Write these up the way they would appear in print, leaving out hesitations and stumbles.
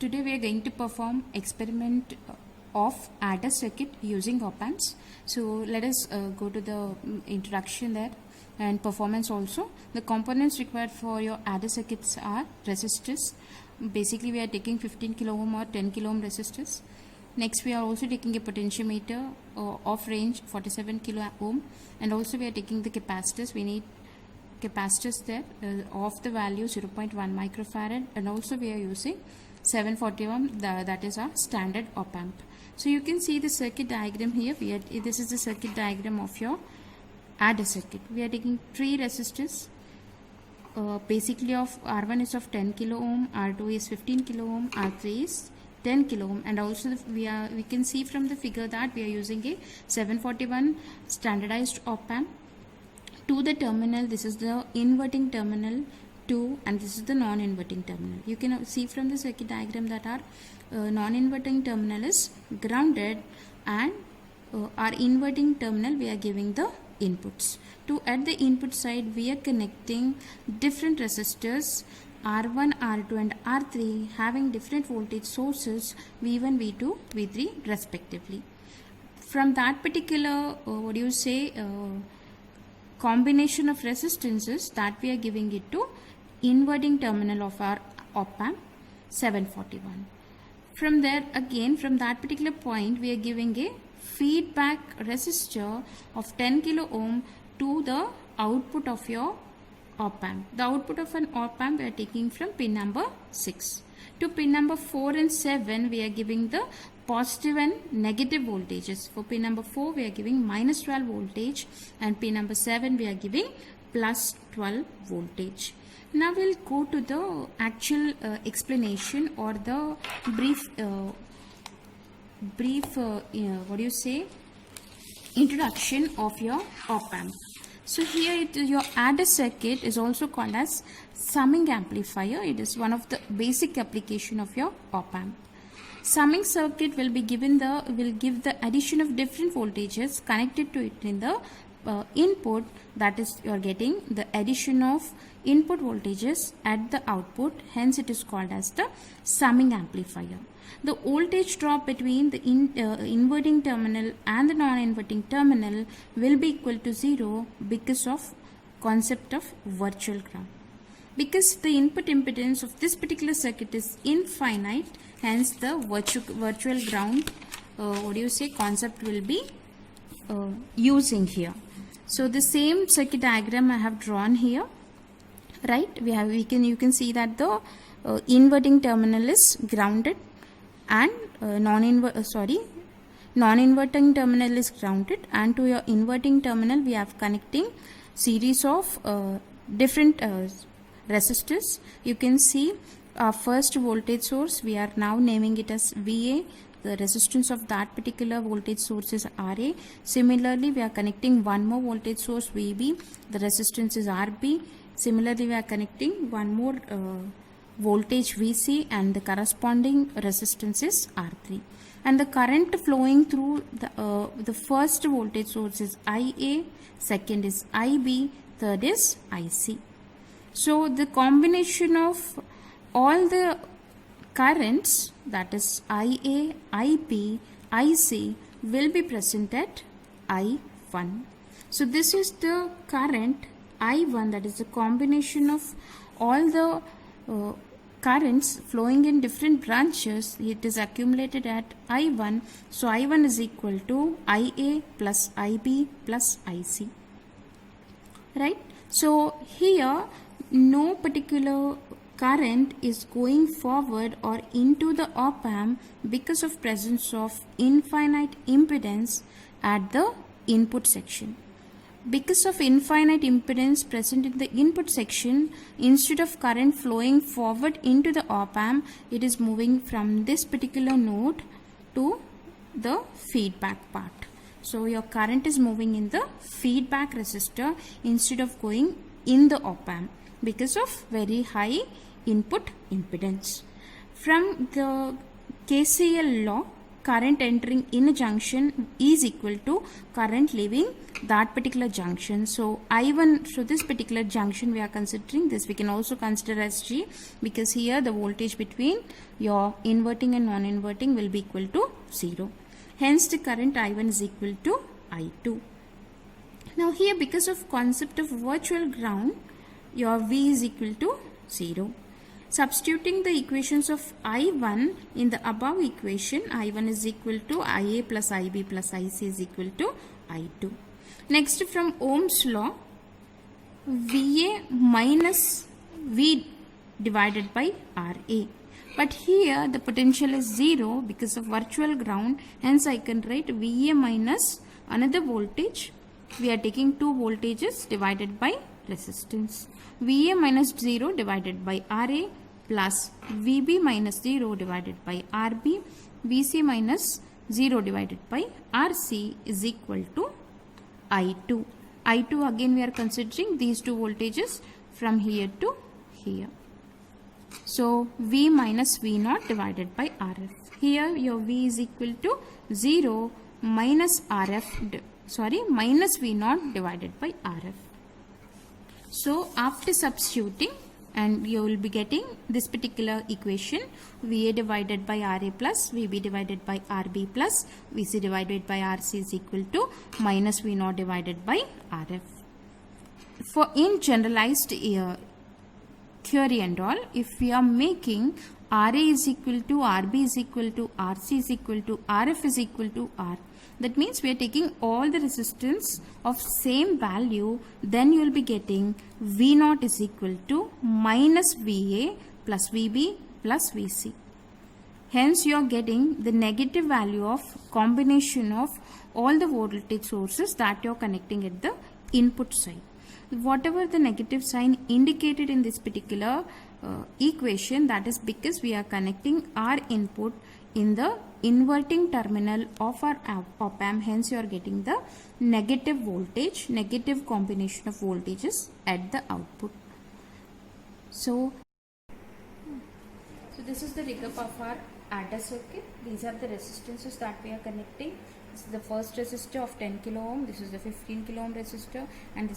Today we are going to perform experiment of adder circuit using op amps. So let us go to the introduction there and performance also. The components required for your adder circuits are resistors. Basically we are taking 15 kilo ohm or 10 kilo ohm resistors. Next we are also taking a potentiometer of range 47 kilo ohm, and also we are taking the capacitors. We need capacitors there of the value 0.1 microfarad, and also we are using 740 ohm, that is our standard op amp. So you can see the circuit diagram here. This is the circuit diagram of your adder circuit. We are taking three resistors, basically of R1 is of 10 kilo ohm, R2 is 15 kilo ohm, R3 is 10 kilo ohm, and also we can see from the figure that we are using a 741 standardized op amp. To the terminal, this is the inverting terminal 2, and this is the non-inverting terminal. You can see from the circuit diagram that our non-inverting terminal is grounded, and our inverting terminal we are giving the inputs. To at the input side we are connecting different resistors R1, R2 and R3 having different voltage sources V1, V2, V3 respectively. From that particular combination of resistances, that we are giving it to inverting terminal of our op amp 741. From there again, from that particular point we are giving a feedback resistor of 10 kilo ohm to the output of your op amp. The output of an op amp we are taking from pin number 6. To pin number 4 and 7 we are giving the positive and negative voltages. For pin number 4 we are giving minus 12 voltage, and pin number 7 we are giving plus 12 voltage. Now we'll go to the actual explanation or the brief introduction of your op amp. So here your adder circuit is also called as summing amplifier. It is one of the basic application of your op amp. Summing circuit will give the addition of different voltages connected to it in the input, that is you are getting the addition of input voltages at the output, hence it is called as the summing amplifier. The voltage drop between the inverting terminal and the non-inverting terminal will be equal to 0 because of concept of virtual ground. Because the input impedance of this particular circuit is infinite, hence the virtual ground concept will be using here. So the same circuit diagram I have drawn here, right? You can see that the inverting terminal is grounded, and non-inverting terminal is grounded, and to your inverting terminal we have connecting series of different resistors. You can see our first voltage source, we are now naming it as VA. The resistance of that particular voltage source is RA. Similarly, we are connecting one more voltage source VB. The resistance is RB. Similarly, we are connecting one more voltage VC, and the corresponding resistance is R3. And the current flowing through the first voltage source is IA, second is IB, third is IC. So the combination of all the currents, that is IA, IB, IC, will be present at I1. So this is the current I1, that is the combination of all the currents flowing in different branches. It is accumulated at I1. So I1 is equal to IA plus IB plus IC. Right? So here no particular current is going forward or into the op amp because of presence of infinite impedance at the input section. Because of infinite impedance present in the input section, instead of current flowing forward into the op amp, it is moving from this particular node to the feedback part. So your current is moving in the feedback resistor instead of going in the op amp because of very high input impedance. From the KCL law, current entering in a junction is equal to current leaving that particular junction. So I1, so this particular junction we are considering this, we can also consider as G, because here the voltage between your inverting and non-inverting will be equal to 0. Hence the current I1 is equal to I2. Now here, because of concept of virtual ground, your V is equal to 0. Substituting the equations of I1 in the above equation, I1 is equal to IA plus IB plus IC is equal to I2. Next, from Ohm's law, VA minus V divided by RA. But here the potential is 0 because of virtual ground. Hence I can write VA minus another voltage. We are taking two voltages divided by resistance. VA minus 0 divided by RA plus VB minus 0 divided by RB, VC minus 0 divided by RC is equal to I2. I2, again we are considering these two voltages from here to here. So V minus V0 divided by RF. Here your V is equal to 0 minus minus V0 divided by RF. So after substituting, and you will be getting this particular equation, VA divided by RA plus VB divided by RB plus VC divided by RC is equal to minus V0 divided by RF. For in generalized theory and all, if we are making RA is equal to RB is equal to RC is equal to RF is equal to R, that means we are taking all the resistance of same value, then you will be getting V0 is equal to minus VA plus VB plus VC. Hence you are getting the negative value of combination of all the voltage sources that you are connecting at the input side. Whatever the negative sign indicated in this particular equation, that is because we are connecting our input in the inverting terminal of our op-amp. Hence you are getting the negative voltage, negative combination of voltages at the output. So this is the rig-up of our adder circuit. These are the resistances that we are connecting. This is the first resistor of 10 kilo ohm, this is the 15 kilo ohm resistor, and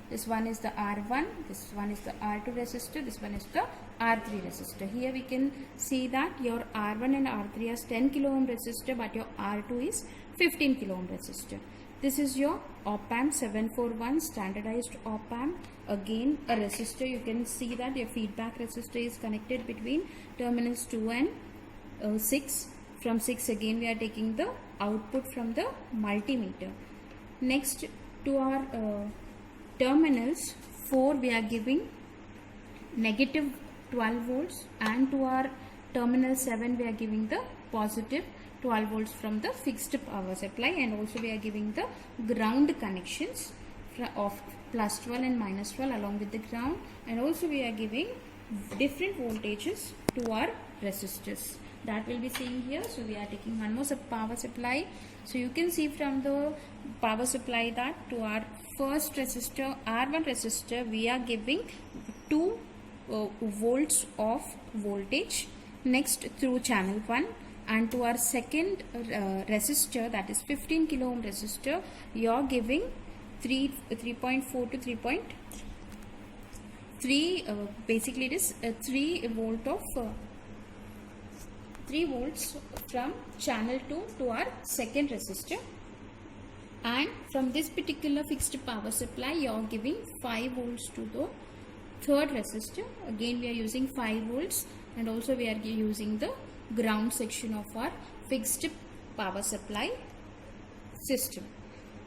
this one is the R1, this one is the R2 resistor, this one is the R3 resistor. Here we can see that your R1 and R3 has 10 kilo ohm resistor, but your R2 is 15 kilo ohm resistor. This is your op-amp 741 standardized op-amp. Again a resistor, you can see that your feedback resistor is connected between terminals 2 and 6. From 6 again we are taking the output from the multimeter. Next, to our terminals 4 we are giving negative 12 volts, and to our terminal 7 we are giving the positive 12 volts from the fixed power supply, and also we are giving the ground connections of plus 12 and minus 12 along with the ground, and also we are giving different voltages to our resistors that will be seen here. So we are taking one more power supply. So you can see from the power supply that to our first resistor, R1 resistor, we are giving 2 volts of voltage. Next, through channel 1, and to our second resistor, that is 15 kilo ohm resistor, you are giving 3.4 to 3.3 basically it is 3 volts from channel 2 to our second resistor, and from this particular fixed power supply you are giving 5 volts to the third resistor. Again we are using 5 volts, and also we are using the ground section of our fixed power supply system.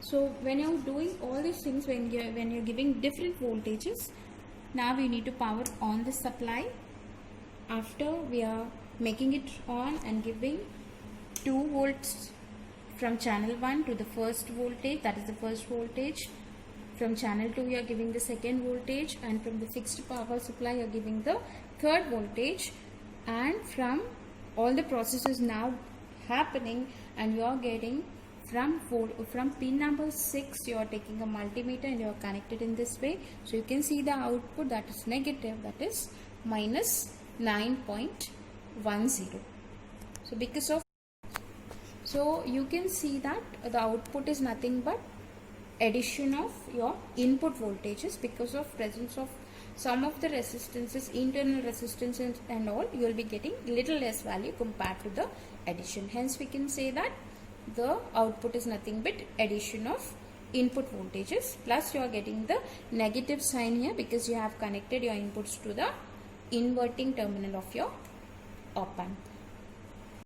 So when you are doing all these things, when you're giving different voltages, now we need to power on the supply. After we are making it on and giving 2 volts from channel 1 to the first voltage, that is the first voltage. From channel 2 we are giving the second voltage, and from the fixed power supply you are giving the third voltage, and from all the processes now happening, and you are getting from pin number 6 you are taking a multimeter and you are connected in this way. So you can see the output, that is negative, that is minus 9.10. So you can see that the output is nothing but addition of your input voltages because of presence of some of the resistances, internal resistances and all, you will be getting little less value compared to the addition. Hence we can say that the output is nothing but addition of input voltages, plus you are getting the negative sign here because you have connected your inputs to the inverting terminal of your op amp.